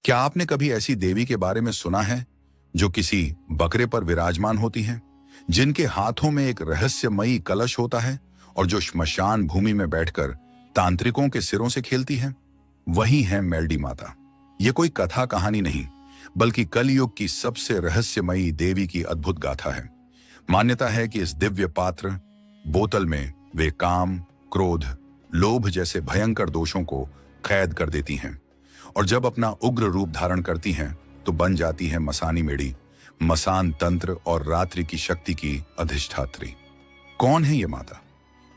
क्या आपने कभी ऐसी देवी के बारे में सुना है जो किसी बकरे पर विराजमान होती हैं, जिनके हाथों में एक रहस्यमयी कलश होता है और जो श्मशान भूमि में बैठकर तांत्रिकों के सिरों से खेलती है? वही है मेलडी माता। ये कोई कथा कहानी नहीं, बल्कि कलयुग की सबसे रहस्यमयी देवी की अद्भुत गाथा है। मान्यता है कि इस दिव्य पात्र बोतल में वे काम, क्रोध, लोभ जैसे भयंकर दोषों को कैद कर देती हैं, और जब अपना उग्र रूप धारण करती हैं तो बन जाती है मसानी मेढ़ी, मसान तंत्र और रात्रि की शक्ति की अधिष्ठात्री। कौन है ये माता?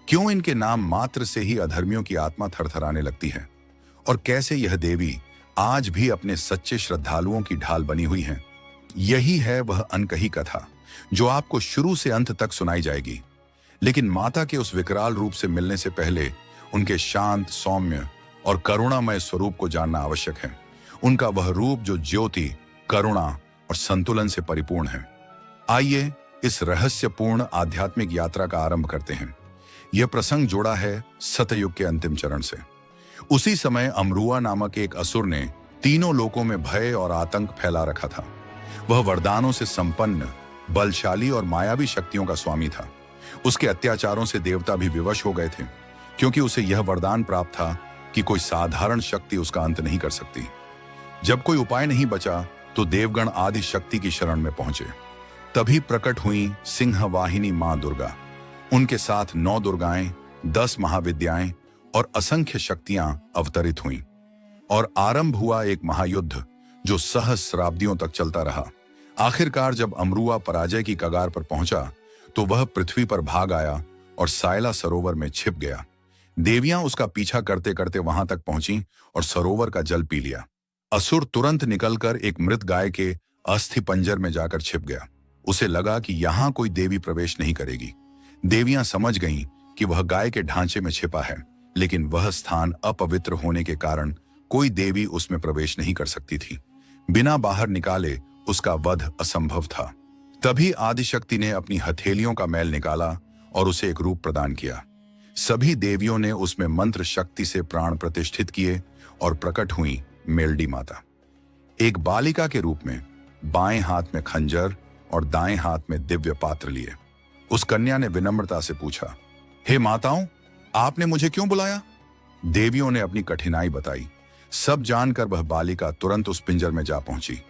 क्यों इनके नाम मात्र से ही अधर्मियों की आत्मा थरथराने लगती है? और कैसे यह देवी आज भी अपने सच्चे श्रद्धालुओं की ढाल बनी हुई है? यही है वह अनकही कथा जो आपको शुरू से अंत तक सुनाई जाएगी। लेकिन माता के उस विकराल रूप से मिलने से पहले उनके शांत, सौम्य और करुणामय स्वरूप को जानना आवश्यक है। उनका वह रूप जो ज्योति, करुणा और संतुलन से परिपूर्ण है। आइए इस रहस्यपूर्ण आध्यात्मिक यात्रा का आरंभ करते हैं। यह प्रसंग जोड़ा है सतयुग के अंतिम चरण से। उसी समय अमरुआ नामक एक असुर ने तीनों लोकों में भय और आतंक फैला रखा था। वह वरदानों से संपन्न, बलशाली और मायावी शक्तियों का स्वामी था। उसके अत्याचारों से देवता भी विवश हो गए थे, क्योंकि उसे यह वरदान प्राप्त था कि कोई साधारण शक्ति उसका अंत नहीं कर सकती। जब कोई उपाय नहीं बचा तो देवगण आदि शक्ति की शरण में पहुंचे। तभी प्रकट हुई सिंह वाहिनी मां दुर्गा। उनके साथ 9 दुर्गाएं, 10 महाविद्याएं और असंख्य शक्तियां अवतरित हुईं, और आरंभ हुआ एक महायुद्ध जो सहस्राब्दियों तक चलता रहा। आखिरकार जब अमरुआ पराजय की कगार पर पहुंचा तो वह पृथ्वी पर भाग आया और सायला सरोवर में छिप गया। देवियां उसका पीछा करते करते वहां तक पहुंची और सरोवर का जल पी लिया। असुर तुरंत निकलकर एक मृत गाय के अस्थि पंजर में जाकर छिप गया। उसे लगा कि यहां कोई देवी प्रवेश नहीं करेगी। देवियां समझ गईं कि वह गाय के ढांचे में छिपा है, लेकिन वह स्थान अपवित्र होने के कारण कोई देवी उसमें प्रवेश नहीं कर सकती थी। बिना बाहर निकाले उसका वध असंभव था। तभी आदिशक्ति ने अपनी हथेलियों का मैल निकाला और उसे एक रूप प्रदान किया। सभी देवियों ने उसमें मंत्र शक्ति से प्राण प्रतिष्ठित किए और प्रकट हुई मेलडी माता। एक बालिका के रूप में, बाएं हाथ में खंजर और दाएं हाथ में दिव्य पात्र लिए। उस कन्या ने विनम्रता से पूछा, हे माताओं, आपने मुझे क्यों बुलाया? देवियों ने अपनी कठिनाई बताई। सब जानकर वह बालिका तुरंत उस पिंजर में जा पहुंची।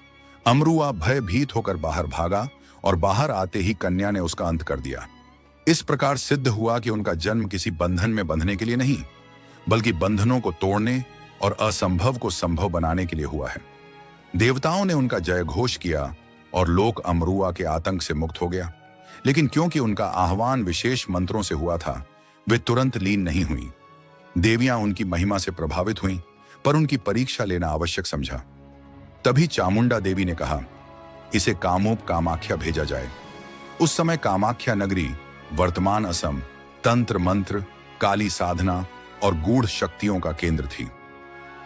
अमरुआ भयभीत होकर बाहर भागा और बाहर आते ही कन्या ने उसका अंत कर दिया। इस प्रकार सिद्ध हुआ कि उनका जन्म किसी बंधन में बंधने के लिए नहीं, बल्कि बंधनों को तोड़ने और असंभव को संभव बनाने के लिए हुआ है। देवताओं ने उनका जय घोष किया और लोक अमरुआ के आतंक से मुक्त हो गया। लेकिन क्योंकि उनका आह्वान विशेष मंत्रों से हुआ था, वे तुरंत लीन नहीं हुई। देवियां उनकी महिमा से प्रभावित हुईं, पर उनकी परीक्षा लेना आवश्यक समझा। तभी चामुंडा देवी ने कहा, इसे कामोप कामाख्या भेजा जाए। उस समय कामाख्या नगरी वर्तमान असम तंत्र मंत्र, काली साधना और गूढ़ शक्तियों का केंद्र थी।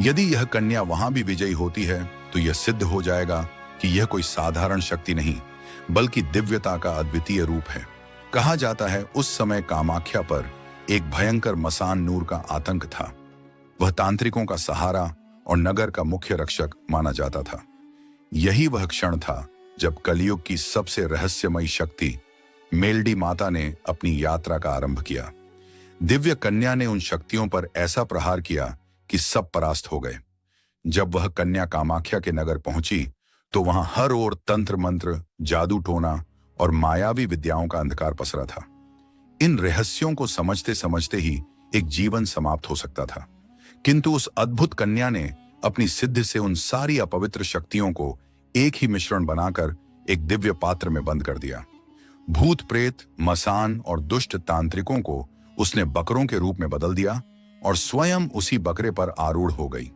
यदि यह कन्या वहां भी विजयी होती है तो यह सिद्ध हो जाएगा कि यह कोई साधारण शक्ति नहीं, बल्कि दिव्यता का अद्वितीय रूप है। कहा जाता है उस समय कामाख्या पर एक भयंकर मसान नूर का आतंक था। वह तांत्रिकों का सहारा और नगर का मुख्य रक्षक माना जाता था। यही वह क्षण था जब कलयुग की सबसे रहस्यमयी शक्ति मेलडी माता ने अपनी यात्रा का आरंभ किया। दिव्य कन्या ने उन शक्तियों पर ऐसा प्रहार किया कि सब परास्त हो गए। जब वह कन्या कामाख्या के नगर पहुंची तो वहां हर ओर तंत्र मंत्र, जादू टोना और मायावी विद्याओं का अंधकार पसरा था। इन रहस्यों को समझते समझते ही एक जीवन समाप्त हो सकता था, किंतु उस अद्भुत कन्या ने अपनी सिद्धि से उन सारी अपवित्र शक्तियों को एक ही मिश्रण बनाकर एक दिव्य पात्र में बंद कर दिया। भूत प्रेत, मसान और दुष्ट तांत्रिकों को उसने बकरों के रूप में बदल दिया और स्वयं उसी बकरे पर आरूढ़ हो गई।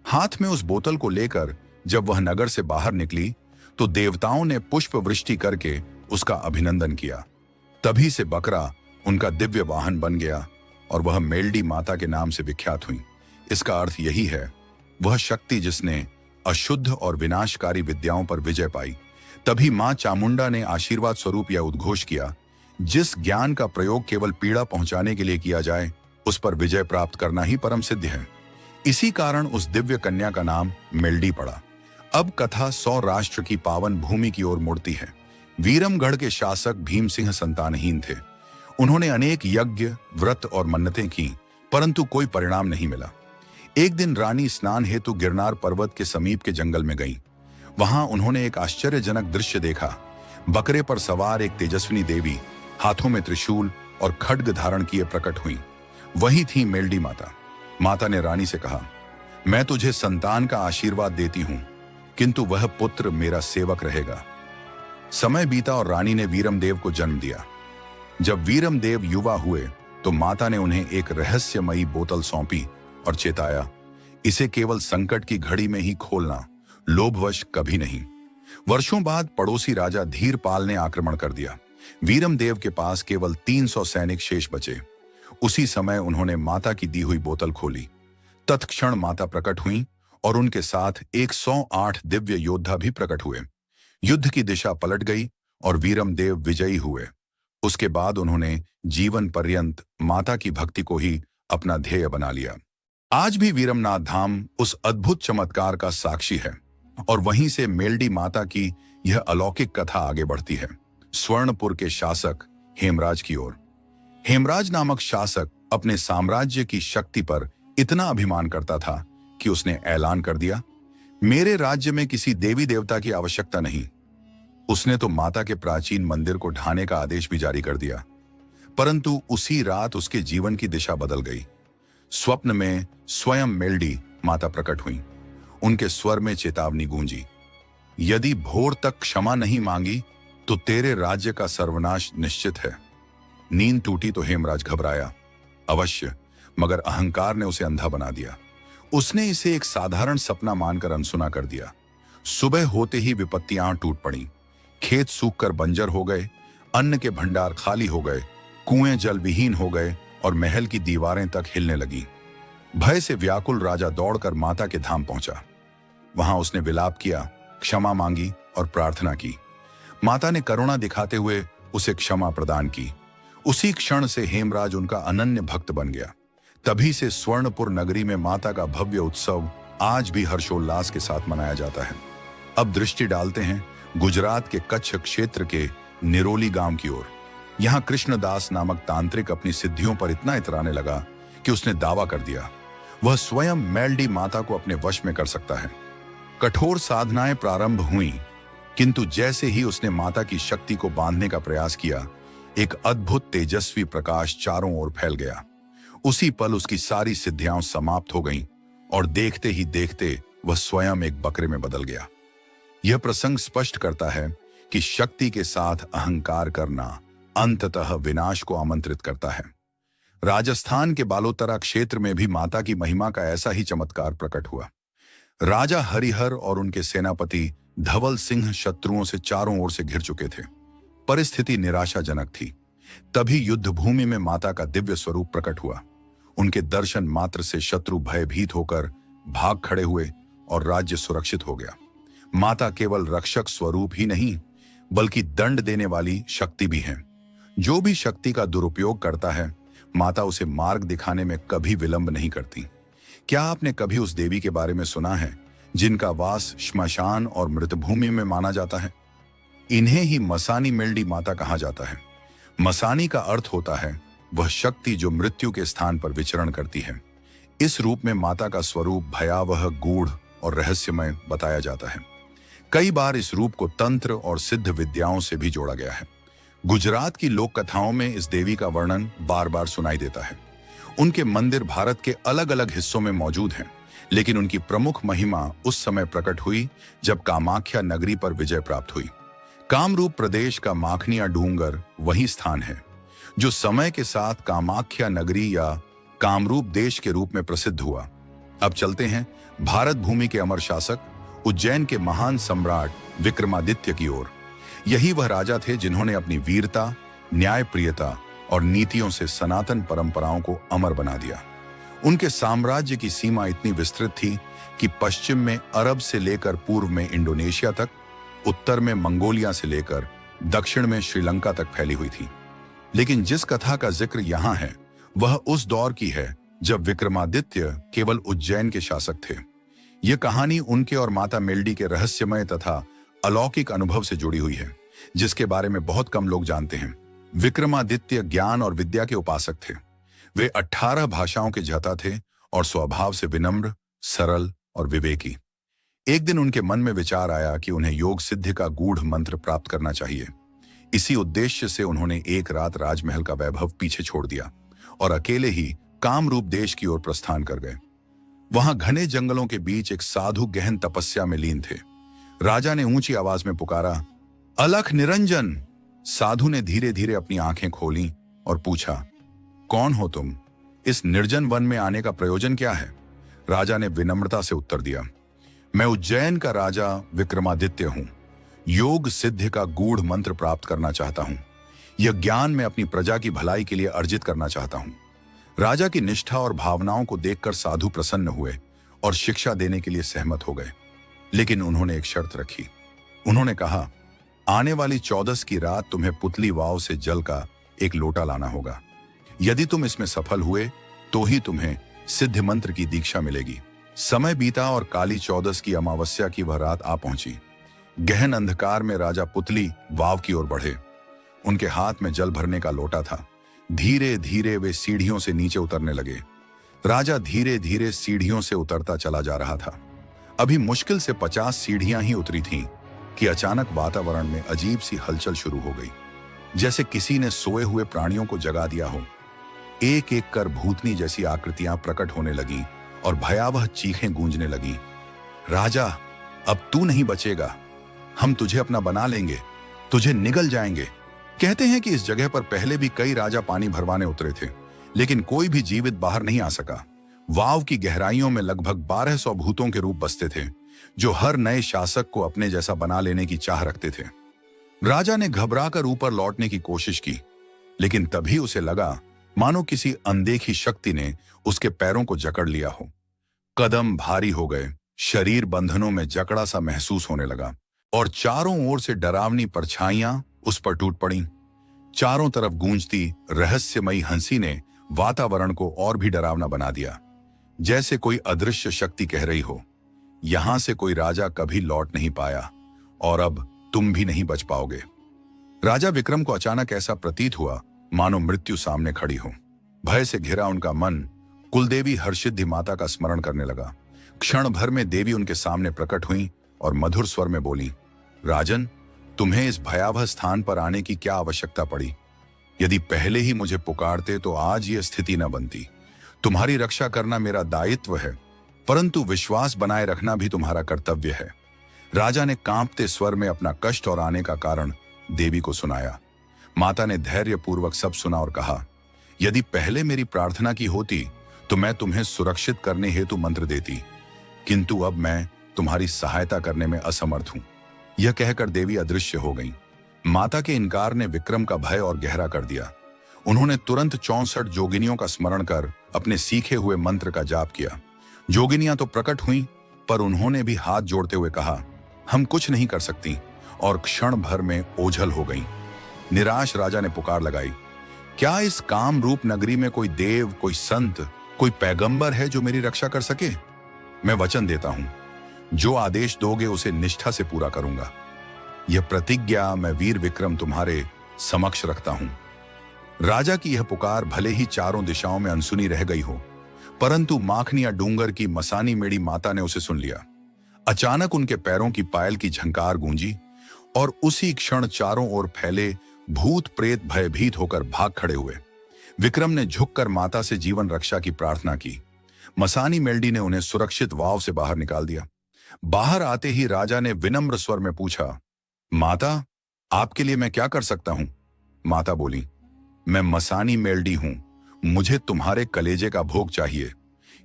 हाथ में उस बोतल को लेकर जब वह नगर से बाहर निकली तो देवताओं ने पुष्प वृष्टि करके उसका अभिनंदन किया। तभी से बकरा उनका दिव्य वाहन बन गया और वह मेलडी माता के नाम से विख्यात हुई। इसका अर्थ यही है, वह शक्ति जिसने अशुद्ध और विनाशकारी विद्याओं पर विजय पाई। तभी मां चामुंडा ने आशीर्वाद स्वरूप यह उद्घोष किया, जिस ज्ञान का प्रयोग केवल पीड़ा पहुंचाने के लिए किया जाए, उस पर विजय प्राप्त करना ही परम सिद्ध है। इसी कारण उस दिव्य कन्या का नाम मेल्डी पड़ा। अब कथा 100 राष्ट्र की पावन भूमि की ओर मुड़ती है। वीरमगढ़ के शासक भीम सिंह संतानहीन थे। उन्होंने अनेक यज्ञ, व्रत और मन्नतें की, परंतु कोई परिणाम नहीं मिला। एक दिन रानी स्नान हेतु गिरनार पर्वत के समीप के जंगल में गईं। वहां उन्होंने एक आश्चर्यजनक दृश्य देखा। बकरे पर सवार एक तेजस्विनी देवी हाथों में त्रिशूल और खड्ग धारण किए प्रकट हुई। वही थी मेल्डी माता। माता ने रानी से कहा, मैं तुझे संतान का आशीर्वाद देती हूं, किंतु वह पुत्र मेरा सेवक रहेगा। समय बीता और रानी ने वीरमदेव को जन्म दिया। जब वीरमदेव युवा हुए तो माता ने उन्हें एक रहस्यमयी बोतल सौंपी और चेताया, इसे केवल संकट की घड़ी में ही खोलना, लोभवश कभी नहीं। वर्षों बाद पड़ोसी राजा धीरपाल ने आक्रमण कर दिया। वीरमदेव के पास केवल 300 सैनिक शेष बचे। उसी समय उन्होंने माता की दी हुई बोतल खोली। तत्क्षण माता प्रकट हुई और उनके साथ 108 दिव्य योद्धा भी प्रकट हुए। युद्ध की दिशा पलट गई और वीरमदेव विजयी हुए। उसके बाद उन्होंने जीवन पर्यंत माता की भक्ति को ही अपना ध्येय बना लिया। आज भी वीरमनाथ धाम उस अद्भुत चमत्कार का साक्षी है और वहीं से मेल्डी माता की यह अलौकिक कथा आगे बढ़ती है, स्वर्णपुर के शासक हेमराज की ओर। हेमराज नामक शासक अपने साम्राज्य की शक्ति पर इतना अभिमान करता था कि उसने ऐलान कर दिया, मेरे राज्य में किसी देवी देवता की आवश्यकता नहीं। उसने तो माता के प्राचीन मंदिर को ढाने का आदेश भी जारी कर दिया। परंतु उसी रात उसके जीवन की दिशा बदल गई। स्वप्न में स्वयं मेल्डी माता प्रकट हुई। उनके स्वर में चेतावनी गूंजी, यदि भोर तक क्षमा नहीं मांगी तो तेरे राज्य का सर्वनाश निश्चित है। नींद टूटी तो हेमराज घबराया, अवश्य, मगर अहंकार ने उसे अंधा बना दिया। उसने इसे एक साधारण सपना मानकर अनसुना कर दिया। सुबह होते ही विपत्तियां टूट पड़ी। खेत सूखकर बंजर हो गए, अन्न के भंडार खाली हो गए, कुएं जल विहीन हो गए और महल की दीवारें तक हिलने लगी। भय से व्याकुल राजा दौड़कर माता के धाम पहुंचा। वहां उसने विलाप किया, क्षमा मांगी और प्रार्थना की। माता ने करुणा दिखाते हुए उसे क्षमा प्रदान की। उसी क्षण से हेमराज उनका अनन्य भक्त बन गया। तभी से स्वर्णपुर नगरी में माता का भव्य उत्सव आज भी हर्षोल्लास के साथ मनाया जाता है। अब दृष्टि डालते हैं गुजरात के कच्छ क्षेत्र के निरोली गांव की ओर। यहाँ कृष्णदास नामक तांत्रिक अपनी सिद्धियों पर इतना इतराने लगा कि उसने दावा कर दिया वह स्वयं मेल्डी माता को अपने वश में कर सकता है। कठोर साधनाएं प्रारंभ हुई, किंतु जैसे ही उसने माता की शक्ति को बांधने का प्रयास किया, एक अद्भुत तेजस्वी प्रकाश चारों ओर फैल गया। उसी पल उसकी सारी सिद्धियां समाप्त हो गईं और देखते ही देखते वह स्वयं एक बकरे में बदल गया। यह प्रसंग स्पष्ट करता है कि शक्ति के साथ अहंकार करना अंततः विनाश को आमंत्रित करता है। राजस्थान के बालोतरा क्षेत्र में भी माता की महिमा का ऐसा ही चमत्कार प्रकट हुआ। राजा हरिहर और उनके सेनापति धवल सिंह शत्रुओं से चारों ओर से घिर चुके थे। परिस्थिति निराशाजनक थी। तभी युद्ध भूमि में माता का दिव्य स्वरूप प्रकट हुआ। उनके दर्शन मात्र से शत्रु भयभीत होकर भाग खड़े हुए और राज्य सुरक्षित हो गया। माता केवल रक्षक स्वरूप ही नहीं, बल्कि दंड देने वाली शक्ति भी है। जो भी शक्ति का दुरुपयोग करता है, माता उसे मार्ग दिखाने में कभी विलंब नहीं करती। क्या आपने कभी उस देवी के बारे में सुना है जिनका वास श्मशान और मृतभूमि में माना जाता है? इन्हें ही मसानी मेल्डी माता कहा जाता है। मसानी का अर्थ होता है वह शक्ति जो मृत्यु के स्थान पर विचरण करती है। इस रूप में माता का स्वरूप भयावह, गूढ़ और रहस्यमय बताया जाता है। कई बार इस रूप को तंत्र और सिद्ध विद्याओं से भी जोड़ा गया है। गुजरात की लोक कथाओं में इस देवी का वर्णन बार बार सुनाई देता है। उनके मंदिर भारत के अलग अलग हिस्सों में मौजूद हैं, लेकिन उनकी प्रमुख महिमा उस समय प्रकट हुई जब कामाख्या नगरी पर विजय प्राप्त हुई। कामरूप प्रदेश का माखनिया डूंगर वही स्थान है जो समय के साथ कामाख्या नगरी या कामरूप देश के रूप में प्रसिद्ध हुआ। अब चलते हैं भारत भूमि के अमर शासक उज्जैन के महान सम्राट विक्रमादित्य की ओर। यही वह राजा थे जिन्होंने अपनी वीरता, न्यायप्रियता और नीतियों से सनातन परंपराओं को अमर बना दिया। उनके साम्राज्य की सीमा इतनी विस्तृत थी कि पश्चिम में अरब से लेकर पूर्व में इंडोनेशिया तक, उत्तर में मंगोलिया से लेकर दक्षिण में श्रीलंका तक फैली हुई थी। लेकिन जिस कथा का जिक्र यहाँ है वह उस दौर की है जब विक्रमादित्य केवल उज्जैन के शासक थे। यह कहानी उनके और माता मेल्डी के रहस्यमय तथा अलौकिक अनुभव से जुड़ी हुई है, जिसके बारे में बहुत कम लोग जानते हैं। विक्रमादित्य ज्ञान और विद्या के उपासक थे। वे 18 भाषाओं के ज्ञाता थे और स्वभाव से विनम्र, सरल और विवेकी। एक दिन उनके मन में विचार आया कि उन्हें योग सिद्धि का गूढ़ मंत्र प्राप्त करना चाहिए। इसी उद्देश्य से उन्होंने एक रात राजमहल का वैभव पीछे छोड़ दिया और अकेले ही कामरूप देश की ओर प्रस्थान कर गए। वहां घने जंगलों के बीच एक साधु गहन तपस्या में लीन थे। राजा ने ऊंची आवाज में पुकारा, अलख निरंजन। साधु ने धीरे धीरे अपनी आंखें खोली और पूछा, कौन हो तुम? इस निर्जन वन में आने का प्रयोजन क्या है? राजा ने विनम्रता से उत्तर दिया, मैं उज्जैन का राजा विक्रमादित्य हूं। योग सिद्धि का गूढ़ मंत्र प्राप्त करना चाहता हूं। यह ज्ञान मैं अपनी प्रजा की भलाई के लिए अर्जित करना चाहता हूं। राजा की निष्ठा और भावनाओं को देखकर साधु प्रसन्न हुए और शिक्षा देने के लिए सहमत हो गए। लेकिन उन्होंने एक शर्त रखी। उन्होंने कहा, आने वाली 14 की रात तुम्हें पुतली वाव से जल का एक लोटा लाना होगा। यदि तुम इसमें सफल हुए तो ही तुम्हें सिद्ध मंत्र की दीक्षा मिलेगी। समय बीता और काली 14 की अमावस्या की वह रात आ पहुंची। गहन अंधकार में राजा पुतली वाव की ओर बढ़े। उनके हाथ में जल भरने का लोटा था। धीरे धीरे वे सीढ़ियों से नीचे उतरने लगे। राजा धीरे धीरे सीढ़ियों से उतरता चला जा रहा था। अभी मुश्किल से 50 सीढ़ियां ही उतरी थीं कि अचानक वातावरण में अजीब सी हलचल शुरू हो गई, जैसे किसी ने सोए हुए प्राणियों को जगा दिया हो। एक एक कर भूतनी जैसी आकृतियां प्रकट होने लगी और भयावह चीखें गूंजने लगी। राजा, अब तू नहीं बचेगा। हम तुझे अपना बना लेंगे, तुझे निगल जाएंगे। कहते हैं कि इस जगह पर पहले भी कई राजा पानी भरवाने उतरे थे, लेकिन कोई भी जीवित बाहर नहीं आ सका। वाव की गहराइयों में लगभग 1200 भूतों के रूप बसते थे, जो हर नए शासक को अपने जैसा बना लेने की चाह रखते थे। राजा ने घबराकर ऊपर लौटने की कोशिश की, लेकिन तभी उसे लगा मानो किसी अनदेखी शक्ति ने उसके पैरों को जकड़ लिया हो। कदम भारी हो गए, शरीर बंधनों में जकड़ा सा महसूस होने लगा और चारों ओर से डरावनी परछाइयां उस पर टूट पड़ीं। चारों तरफ गूंजती रहस्यमयी हंसी ने वातावरण को और भी डरावना बना दिया, जैसे कोई अदृश्य शक्ति कह रही हो, यहां से कोई राजा कभी लौट नहीं पाया और अब तुम भी नहीं बच पाओगे। राजा विक्रम को अचानक ऐसा प्रतीत हुआ मानो मृत्यु सामने खड़ी हो। भय से घिरा उनका मन कुलदेवी हरसिद्धि माता का स्मरण करने लगा। क्षण भर में देवी उनके सामने प्रकट हुई और मधुर स्वर में बोली, राजन, तुम्हें इस भयावह स्थान पर आने की क्या आवश्यकता पड़ी? यदि पहले ही मुझे पुकारते तो आज ये स्थिति न बनती। तुम्हारी रक्षा करना मेरा दायित्व है, परंतु विश्वास बनाए रखना भी तुम्हारा कर्तव्य है। राजा ने कांपते स्वर में अपना कष्ट और आने का कारण देवी को सुनाया। माता ने धैर्यपूर्वक सब सुना और कहा, यदि पहले मेरी प्रार्थना की होती तो मैं तुम्हें सुरक्षित करने हेतु मंत्र देती, किंतु अब मैं तुम्हारी सहायता करने में असमर्थ हूं। यह कहकर देवी अदृश्य हो गई। माता के इनकार ने विक्रम का भय और गहरा कर दिया। उन्होंने तुरंत 64 जोगिनियों का स्मरण कर अपने सीखे हुए मंत्र का जाप किया। जोगिनियां तो प्रकट हुईं, पर उन्होंने भी हाथ जोड़ते हुए कहा, हम कुछ नहीं कर सकती, और क्षण भर में ओझल हो गईं। निराश राजा ने पुकार लगाई, क्या इस काम रूप नगरी में कोई देव, कोई संत, कोई पैगंबर है जो मेरी रक्षा कर सके? मैं वचन देता हूं, जो आदेश दोगे उसे निष्ठा से पूरा करूंगा। यह प्रतिज्ञा मैं वीर विक्रम तुम्हारे समक्ष रखता हूं। राजा की यह पुकार भले ही चारों दिशाओं में अनसुनी रह गई हो, परंतु माखनिया डूंगर की मसानी मेड़ी माता ने उसे सुन लिया। अचानक उनके पैरों की पायल की झंकार गूंजी और उसी क्षण चारों ओर फैले भूत प्रेत भयभीत होकर भाग खड़े हुए। विक्रम ने झुककर माता से जीवन रक्षा की प्रार्थना की। मसानी मेल्डी ने उन्हें सुरक्षित वाव से बाहर निकाल दिया। बाहर आते ही राजा ने विनम्र स्वर में पूछा, माता, आपके लिए मैं क्या कर सकता हूं? माता बोली, मैं मसानी मेल्डी हूं, मुझे तुम्हारे कलेजे का भोग चाहिए।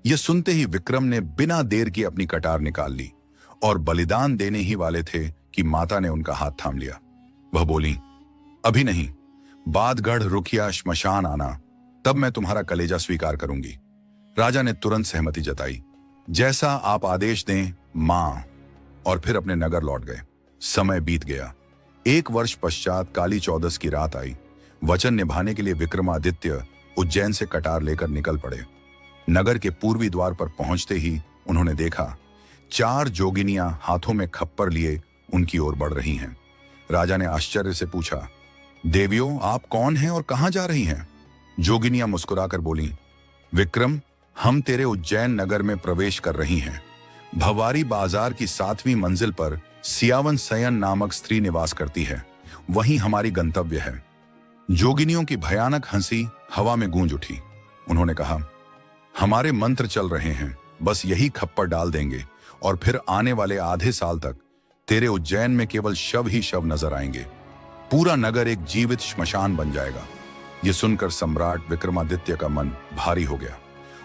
यह सुनते ही विक्रम ने बिना देर किए अपनी कटार निकाल ली और बलिदान देने ही वाले थे कि माता ने उनका हाथ थाम लिया। वह बोली, अभी नहीं, बादगढ़, रुखिया, श्मशान आना, तब मैं तुम्हारा कलेजा स्वीकार करूंगी। राजा ने तुरंत सहमति जताई। जैसा आप आदेश दें मां, और फिर अपने नगर लौट गए। समय बीत गया। 1 वर्ष पश्चात काली 14 की रात आई। वचन निभाने के लिए विक्रमादित्य उज्जैन से कटार लेकर निकल पड़े। नगर के पूर्वी द्वार पर पहुंचते ही उन्होंने देखा 4 जोगिनियां हाथों में खप्पर लिए उनकी ओर बढ़ रही हैं। राजा ने आश्चर्य से पूछा, देवियों, आप कौन हैं और कहां जा रही हैं? जोगिनियां मुस्कुराकर बोली, विक्रम, हम तेरे उज्जैन नगर में प्रवेश कर रही हैं। भवारी बाजार की 7वीं मंजिल पर सियावन सयन नामक स्त्री निवास करती है, वहीं हमारी गंतव्य है। जोगिनियों की भयानक हंसी हवा में गूंज उठी। उन्होंने कहा, हमारे मंत्र चल रहे हैं, बस यही खप्पर डाल देंगे और फिर आने वाले आधे साल तक तेरे उज्जैन में केवल शव ही शव नजर आएंगे। पूरा नगर एक जीवित श्मशान बन जाएगा। यह सुनकर सम्राट विक्रमादित्य का मन भारी हो गया।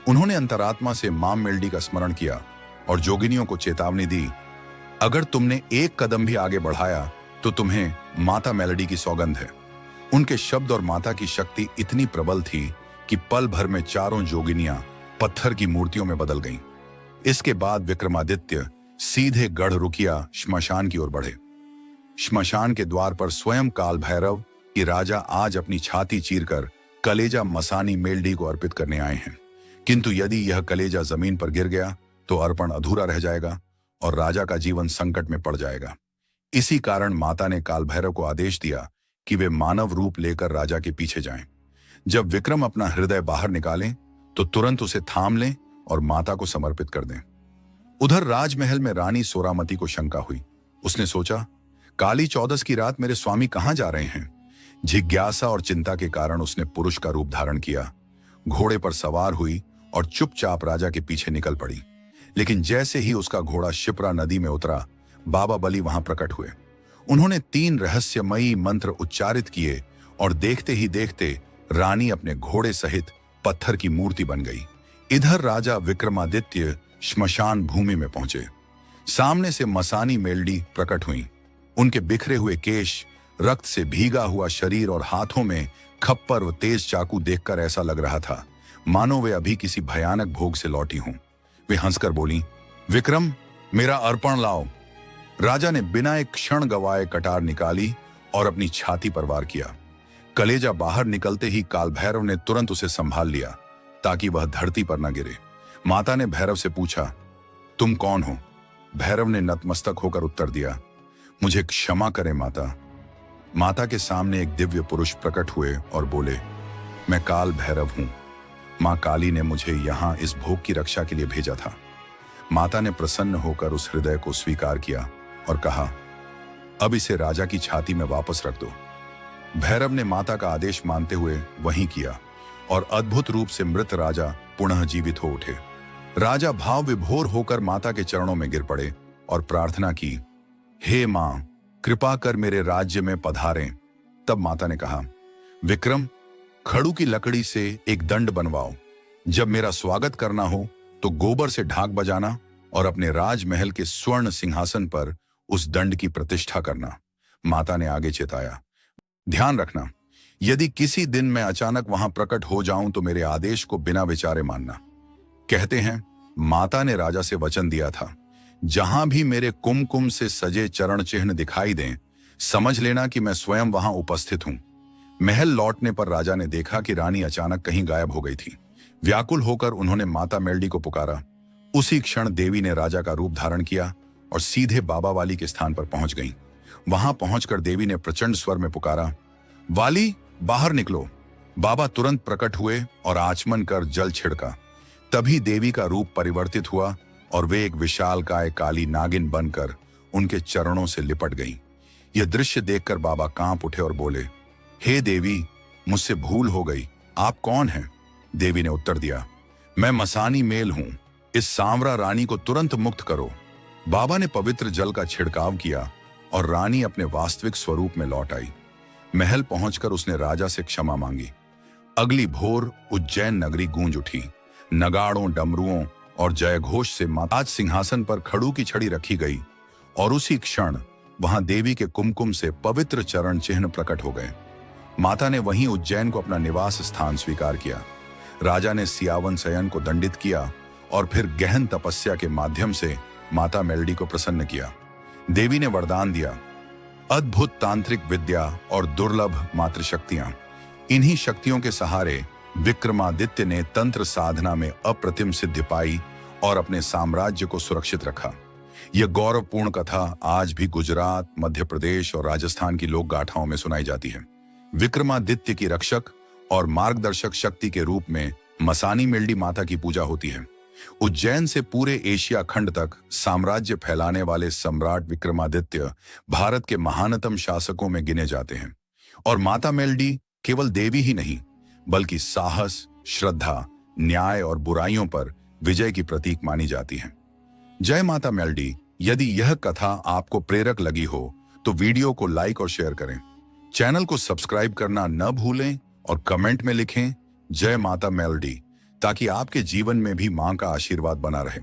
उन्होंने अंतरात्मा से मां मेल्डी का स्मरण किया और जोगिनियों को चेतावनी दी, अगर तुमने एक कदम भी आगे बढ़ाया तो तुम्हें माता मेलोडी की सौगंध है। उनके शब्द और माता की शक्ति इतनी प्रबल थी कि पल भर में चारों जोगिनियां पत्थर की मूर्तियों में बदल गईं। इसके बाद विक्रमादित्य सीधे गढ़ रुकिया श्मशान की ओर बढ़े। श्मशान के द्वार पर स्वयं काल भैरव कि राजा आज अपनी छाती चीरकर कलेजा मसानी मेल्डी को अर्पित करने आए हैं, किंतु यदि यह कलेजा जमीन पर गिर गया तो अर्पण अधूरा रह जाएगा और राजा का जीवन संकट में पड़ जाएगा। इसी कारण माता ने काल भैरव को आदेश दिया कि वे मानव रूप लेकर राजा के पीछे जाएं। जब विक्रम अपना हृदय बाहर निकालें तो तुरंत उसे थाम लें और माता को समर्पित कर दें। उधर राजमहल में रानी सोरामती को शंका हुई। उसने सोचा, काली चौदस की रात मेरे स्वामी कहां जा रहे हैं? जिज्ञासा और चिंता के कारण उसने पुरुष का रूप धारण किया, घोड़े पर सवार हुई और चुपचाप राजा के पीछे निकल पड़ी। लेकिन जैसे ही उसका घोड़ा शिप्रा नदी में उतरा, बाबा बलि वहां प्रकट हुए। उन्होंने 3 रहस्यमयी मंत्र उच्चारित किए और देखते ही देखते रानी अपने घोड़े सहित पत्थर की मूर्ति बन गई। इधर राजा विक्रमादित्य श्मशान भूमि में पहुंचे। सामने से मसानी मेल्डी प्रकट हुई। उनके बिखरे हुए केश, रक्त से भीगा हुआ शरीर और हाथों में खप्पर व तेज चाकू देखकर ऐसा लग रहा था मानो वे अभी किसी भयानक भोग से लौटी हों। वे हंसकर बोली, विक्रम, मेरा अर्पण लाओ। राजा ने बिना एक क्षण गवाए कटार निकाली और अपनी छाती पर वार किया। कलेजा बाहर निकलते ही काल भैरव ने तुरंत उसे संभाल लिया ताकि वह धरती पर न गिरे। माता ने भैरव से पूछा, तुम कौन हो? भैरव ने नतमस्तक होकर उत्तर दिया, मुझे क्षमा करें माता। माता के सामने एक दिव्य पुरुष प्रकट हुए और बोले, मैं काल भैरव हूं। मां काली ने मुझे यहां इस भोग की रक्षा के लिए भेजा था। माता ने प्रसन्न होकर उस हृदय को स्वीकार किया और कहा, अब इसे राजा की छाती में वापस रख दो। भैरव ने माता का आदेश मानते हुए वहीं किया और अद्भुत रूप से मृत राजा पुनः जीवित हो उठे। राजा भाव विभोर होकर माता के चरणों में गिर पड़े और प्रार्थना की, हे मां, कृपा कर मेरे राज्य में पधारें। तब माता ने कहा, विक्रम, खड़ू की लकड़ी से एक दंड बनवाओ। जब मेरा स्वागत करना हो तो गोबर से ढाक बजाना और अपने राजमहल के स्वर्ण सिंहासन पर उस दंड की प्रतिष्ठा करना। माता ने आगे चेताया, ध्यान रखना, यदि किसी दिन मैं अचानक वहां प्रकट हो जाऊं तो मेरे आदेश को बिना विचारे मानना। कहते हैं माता ने राजा से वचन दिया था, जहां भी मेरे कुमकुम से सजे चरण चिन्ह दिखाई दें, समझ लेना कि मैं स्वयं वहां उपस्थित हूं। महल लौटने पर राजा ने देखा कि रानी अचानक कहीं गायब हो गई थी। व्याकुल होकर उन्होंने माता मेल्डी को पुकारा। उसी क्षण देवी ने राजा का रूप धारण किया और सीधे बाबा वाली के स्थान पर पहुंच गईं। वहां पहुंचकर देवी ने प्रचंड स्वर में पुकारा, वाली, बाहर निकलो। बाबा तुरंत प्रकट हुए और आचमन कर जल छिड़का। तभी देवी का रूप परिवर्तित हुआ और वे एक विशालकाय काली नागिन बनकर उनके चरणों से लिपट गईं। यह दृश्य देखकर बाबा कांप उठे और बोले, हे देवी, मुझसे भूल हो गई, आप कौन हैं? देवी ने उत्तर दिया, मैं मसानी मेल हूं। इस सांवरा रानी को तुरंत मुक्त करो। बाबा ने पवित्र जल का छिड़काव किया और रानी अपने वास्तविक स्वरूप में लौट आई। महल पहुंचकर उसने राजा से क्षमा मांगी। अगली भोर उज्जैन नगरी गूंज उठी। नगाड़ों, डमरुओं और जयघोष से माता सिंहासन पर खड़ू की छड़ी रखी गई और उसी क्षण वहां देवी के कुमकुम से पवित्र चरण चिन्ह प्रकट हो गए। माता ने वहीं उज्जैन को अपना निवास स्थान स्वीकार किया। राजा ने सियावन सयन को दंडित किया और फिर गहन तपस्या के माध्यम से माता मेल्डी को प्रसन्न किया। देवी ने वरदान दिया, अद्भुत तांत्रिक विद्या और दुर्लभ मातृशक्तियां। इन्हीं शक्तियों के सहारे विक्रमादित्य ने तंत्र साधना में अप्रतिम सिद्धि पाई और अपने साम्राज्य को सुरक्षित रखा। यह गौरवपूर्ण कथा आज भी गुजरात, मध्य प्रदेश और राजस्थान की लोक गाथाओं में सुनाई जाती है। विक्रमादित्य की रक्षक और मार्गदर्शक शक्ति के रूप में मसानी मेल्डी माता की पूजा होती है। उज्जैन से पूरे एशिया खंड तक साम्राज्य फैलाने वाले सम्राट विक्रमादित्य भारत के महानतम शासकों में गिने जाते हैं। और माता मेल्डी केवल देवी ही नहीं, बल्कि साहस, श्रद्धा, न्याय और बुराइयों पर विजय की प्रतीक मानी जाती है। जय माता मेल्डी। यदि यह कथा आपको प्रेरक लगी हो तो वीडियो को लाइक और शेयर करें। चैनल को सब्सक्राइब करना न भूलें और कमेंट में लिखें जय माता मेल्डी, ताकि आपके जीवन में भी मां का आशीर्वाद बना रहे।